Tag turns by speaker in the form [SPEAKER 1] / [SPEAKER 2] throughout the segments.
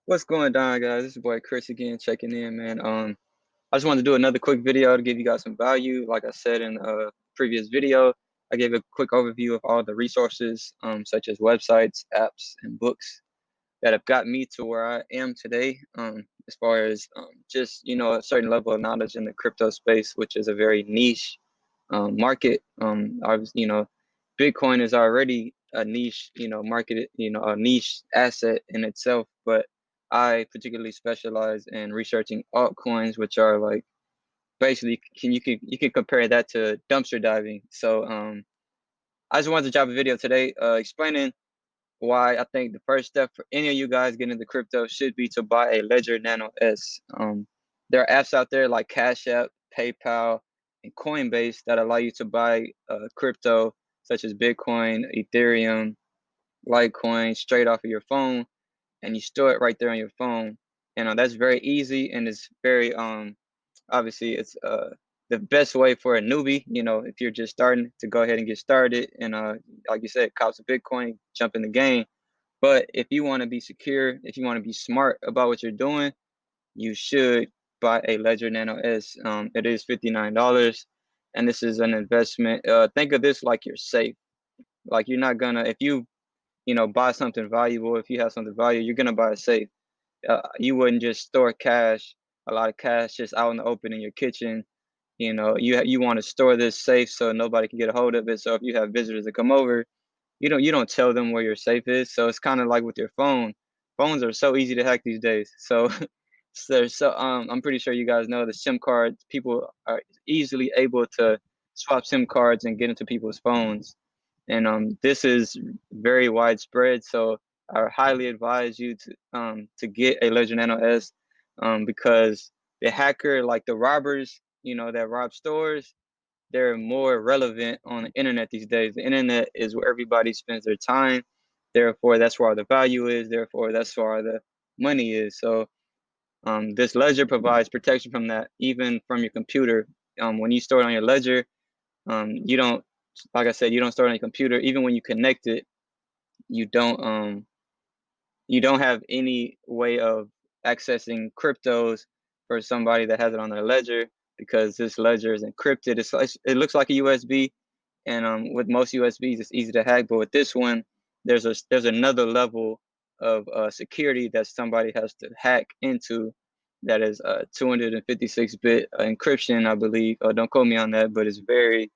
[SPEAKER 1] What's going on, guys? This is your boy Chris again, checking in, man. I just wanted to do another quick video to give you guys some value. Like I said in a previous video, I gave a quick overview of all the resources, such as websites, apps, and books that have got me to where I am today. As far as just a certain level of knowledge in the crypto space, which is a very niche market. I was, Bitcoin is already a niche, market, a niche asset in itself. But I particularly specialize in researching altcoins, which are like basically you can compare that to dumpster diving. So I just wanted to drop a video today explaining why I think the first step for any of you guys getting into crypto should be to buy a Ledger Nano S. There are apps out there like Cash App, PayPal, and Coinbase that allow you to buy crypto such as Bitcoin, Ethereum, Litecoin straight off of your phone, and you store it right there on your phone. And that's very easy, and it's very obviously it's the best way for a newbie, if you're just starting to go ahead and get started and like you said, cops of Bitcoin, jump in the game. But if you want to be secure, if you want to be smart about what you're doing, you should buy a Ledger Nano S. It is $59, and this is an investment. Think of this like you're safe. Like you're not gonna, if you buy something valuable, if you have something valuable, you're gonna buy it safe. You wouldn't just store cash, a lot of cash just out in the open in your kitchen. You want to store this safe so nobody can get a hold of it. So if you have visitors that come over, you don't tell them where your safe is. So it's kind of like with your phone. Phones are so easy to hack these days. So I'm pretty sure you guys know the SIM cards. People are easily able to swap SIM cards and get into people's phones. And this is very widespread. So I highly advise you to get a Ledger Nano S because the hacker, like the robbers, that rob stores, they're more relevant on the internet these days. The internet is where everybody spends their time. Therefore, that's where all the value is. Therefore, that's where all the money is. So this ledger provides protection from that, even from your computer. When you store it on your ledger, you don't, like I said, you don't store it on your computer. Even when you connect it, you don't have any way of accessing cryptos for somebody that has it on their ledger because this ledger is encrypted. It looks like a USB, and with most USBs, it's easy to hack. But with this one, there's another level of security that somebody has to hack into. That is 256-bit encryption, I believe. Don't quote me on that, but it's very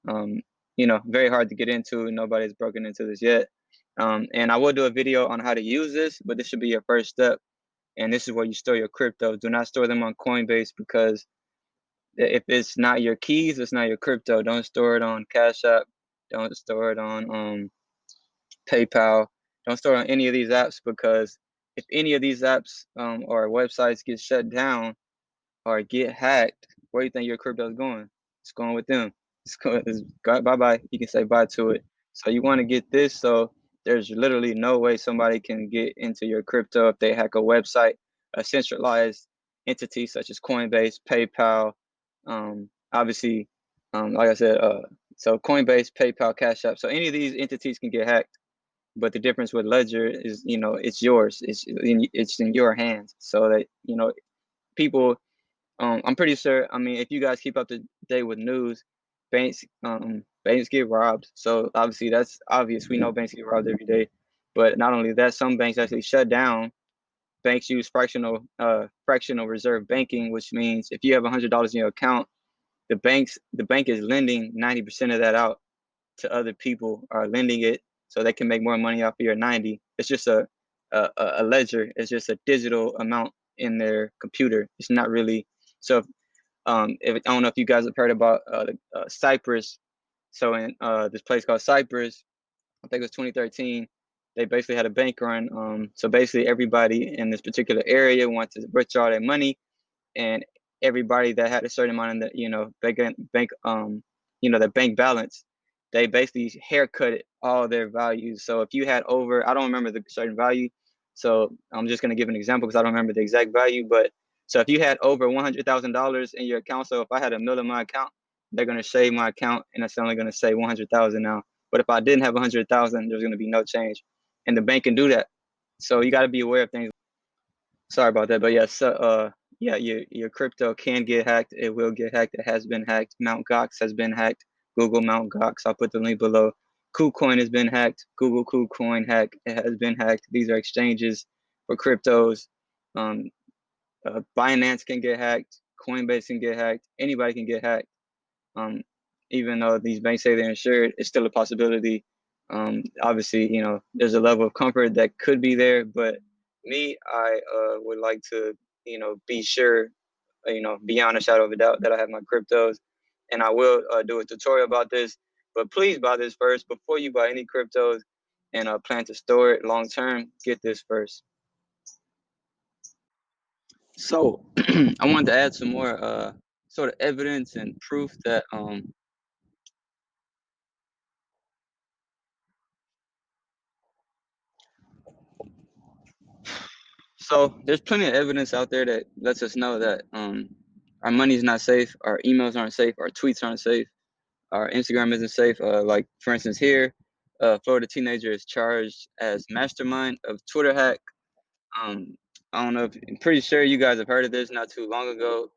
[SPEAKER 1] um, very hard to get into. Nobody's broken into this yet. And I will do a video on how to use this, but this should be your first step. And this is where you store your crypto. Do not store them on Coinbase because if it's not your keys, it's not your crypto. Don't store it on Cash App. Don't store it on PayPal. Don't store it on any of these apps because if any of these apps or websites get shut down or get hacked, where do you think your crypto is going? It's going with them. It's bye bye. You can say bye to it. So you want to get this. So there's literally no way somebody can get into your crypto if they hack a website, a centralized entity such as Coinbase, PayPal. Obviously, like I said, so Coinbase, PayPal, Cash App. So any of these entities can get hacked. But the difference with Ledger is, it's yours. It's in your hands. So that people I'm pretty sure. I mean, if you guys keep up to date with news, banks get robbed. So obviously that's obvious. We know banks get robbed every day. But not only that, some banks actually shut down. Banks use fractional reserve banking, which means if you have $100 in your account, the bank is lending 90% of that out to other people, are lending it so they can make more money off of your 90. It's just a ledger. It's just a digital amount in their computer. It's not really so. If I don't know if you guys have heard about Cyprus. So in this place called Cyprus, I think it was 2013. They basically had a bank run. So basically, everybody in this particular area wanted to withdraw their money, and everybody that had a certain amount in the the bank balance, they basically haircutted all their values. So if you had over, I don't remember the certain value, so I'm just gonna give an example because I don't remember the exact value. But so if you had over $100,000 in your account, so if I had a million in my account, they're gonna shave my account and it's only gonna say 100,000 now. But if I didn't have 100,000, there's gonna be no change, and the bank can do that. So you got to be aware of things. Sorry about that, but yeah, so yeah, your crypto can get hacked. It will get hacked. It has been hacked. Mt. Gox has been hacked. Google Mt. Gox. I'll put the link below. KuCoin has been hacked. Google KuCoin hack. It has been hacked. These are exchanges for cryptos. Um, Binance can get hacked. Coinbase can get hacked. Anybody can get hacked. Um, even though these banks say they're insured, it's still a possibility. Obviously, you know, there's a level of comfort that could be there, but me, I would like to, you know, be sure, you know, beyond a shadow of a doubt that I have my cryptos, and I will do a tutorial about this. But please buy this first before you buy any cryptos, and plan to store it long term. Get this first. So I wanted to add some more sort of evidence and proof that so there's plenty of evidence out there that lets us know that our money's not safe, our emails aren't safe, our tweets aren't safe, our Instagram isn't safe. Like for instance here, Florida teenager is charged as mastermind of Twitter hack. Um, I don't know if I'm pretty sure you guys have heard of this not too long ago.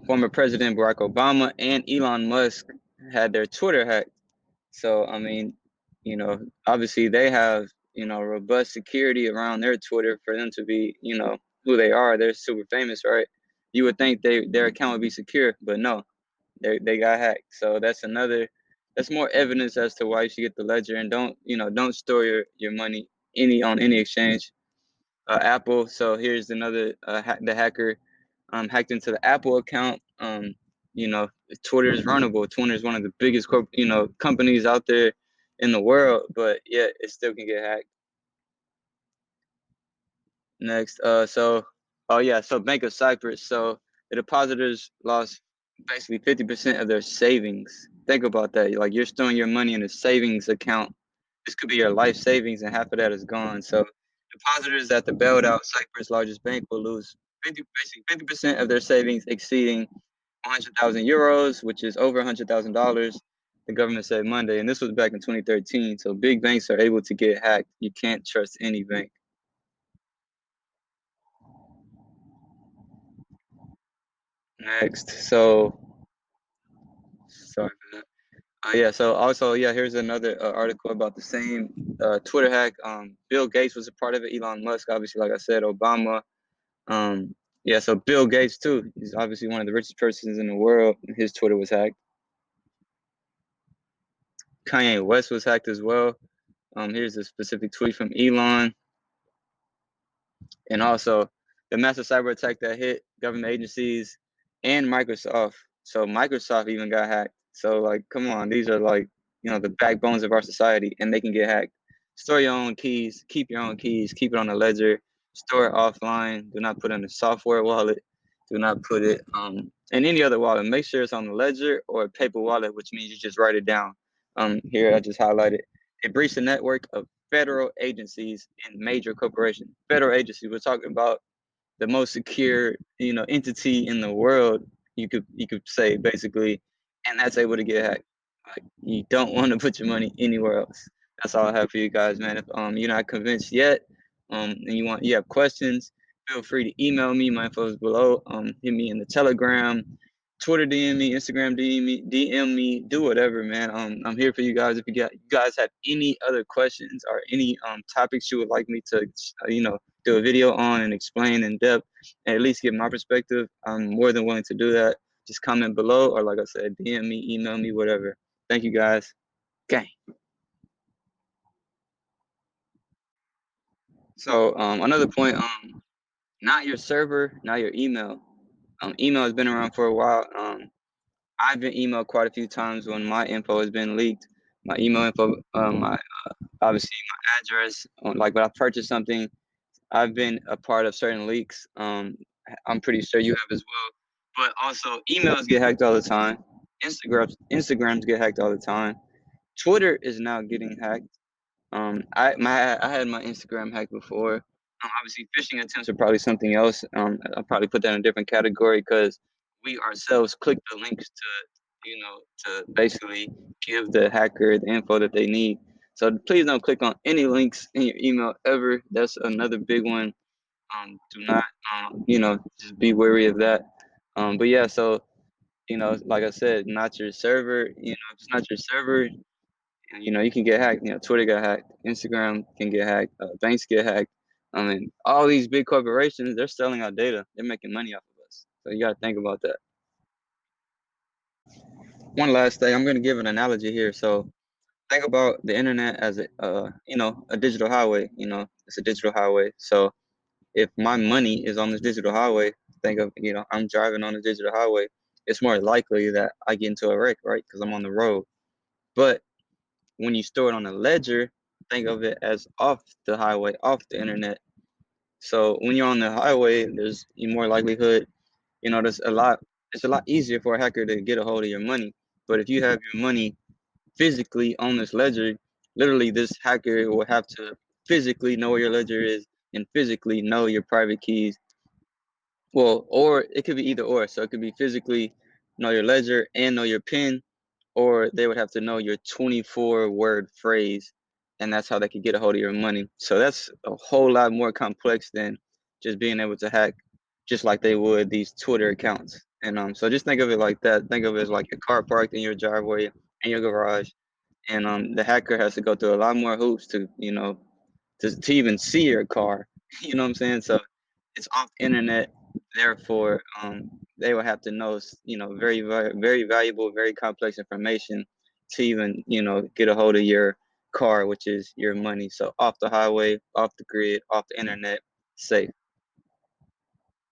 [SPEAKER 1] Former President Barack Obama and Elon Musk had their Twitter hacked. So, I mean, you know, obviously they have, you know, robust security around their Twitter for them to be, you know, who they are. They're super famous, right? You would think their account would be secure, but no, they got hacked. So that's more evidence as to why you should get the ledger, and don't store your money on any exchange. Apple. So here's another the hacker hacked into the Apple account. You know, Twitter is runnable. Twitter is one of the biggest companies out there in the world, but yet it still can get hacked. Next, oh yeah, so Bank of Cyprus. So the depositors lost basically 50% of their savings. Think about that. Like you're storing your money in a savings account. This could be your life savings, and half of that is gone. So depositors at the bailed out Cyprus largest bank will lose basically 50% of their savings exceeding 100,000 euros, which is over $100,000. The government said Monday, and this was back in 2013. So big banks are able to get hacked. You can't trust any bank. Next, so sorry for that. Yeah, so also, yeah, here's another article about the same Twitter hack. Bill Gates was a part of it. Elon Musk, obviously, like I said, Obama. Um, yeah, so Bill Gates too. He's obviously one of the richest persons in the world. His Twitter was hacked. Kanye West was hacked as well. Here's a specific tweet from Elon. And also the massive cyber attack that hit government agencies and Microsoft. So Microsoft even got hacked. So like, come on, these are like, you know, the backbones of our society, and they can get hacked. Store your own keys, keep your own keys, keep it on a ledger, store it offline. Do not put it in a software wallet. Do not put it in any other wallet. Make sure it's on the ledger or a paper wallet, which means you just write it down. Here I just highlighted. It breached the network of federal agencies and major corporations. Federal agencies, we're talking about the most secure, you know, entity in the world. You could say basically, and that's able to get hacked. Like, you don't want to put your money anywhere else. That's all I have for you guys, man. If you're not convinced yet, and you have questions, feel free to email me. My info is below. Hit me in the Telegram, Twitter DM me, Instagram DM me, do whatever, man. I'm here for you guys. If you guys have any other questions or any topics you would like me to, do a video on and explain in depth, and at least give my perspective, I'm more than willing to do that. Just comment below, or like I said, DM me, email me, whatever. Thank you guys. Gang. So another point, not your server, not your email. Email has been around for a while. I've been emailed quite a few times when my info has been leaked. My email info, my obviously my address, like when I purchased something, I've been a part of certain leaks. I'm pretty sure you have as well. But also, emails get hacked all the time. Instagrams get hacked all the time. Twitter is now getting hacked. I had my Instagram hacked before. Obviously, phishing attempts are probably something else. I'll probably put that in a different category because we ourselves click the links to basically give the hacker the info that they need. So please don't click on any links in your email ever. That's another big one. Do not, just be wary of that. But yeah, so like I said, not your server. If it's not your server, you can get hacked. Twitter got hacked, Instagram can get hacked, banks get hacked. I mean, all these big corporations, they're selling our data. They're making money off of us. So you got to think about that. One last thing, I'm going to give an analogy here. So think about the internet as a digital highway. It's a digital highway. So if my money is on this digital highway, think of, I'm driving on a digital highway. It's more likely that I get into a wreck, right? Because I'm on the road. But when you store it on a ledger, think of it as off the highway, off the internet. So when you're on the highway, there's more likelihood, there's a lot. It's a lot easier for a hacker to get a hold of your money. But if you have your money physically on this ledger, literally this hacker will have to physically know where your ledger is and physically know your private keys. Well, or it could be either or. So it could be physically know your ledger and know your PIN, or they would have to know your 24-word phrase, and that's how they could get a hold of your money. So that's a whole lot more complex than just being able to hack, just like they would these Twitter accounts. And so just think of it like that. Think of it as like a car parked in your driveway, in your garage, and the hacker has to go through a lot more hoops to even see your car. You know what I'm saying? So it's off the internet. Therefore, they will have to know, very, very, very valuable, very complex information to even, get a hold of your car, which is your money. So off the highway, off the grid, off the internet, safe.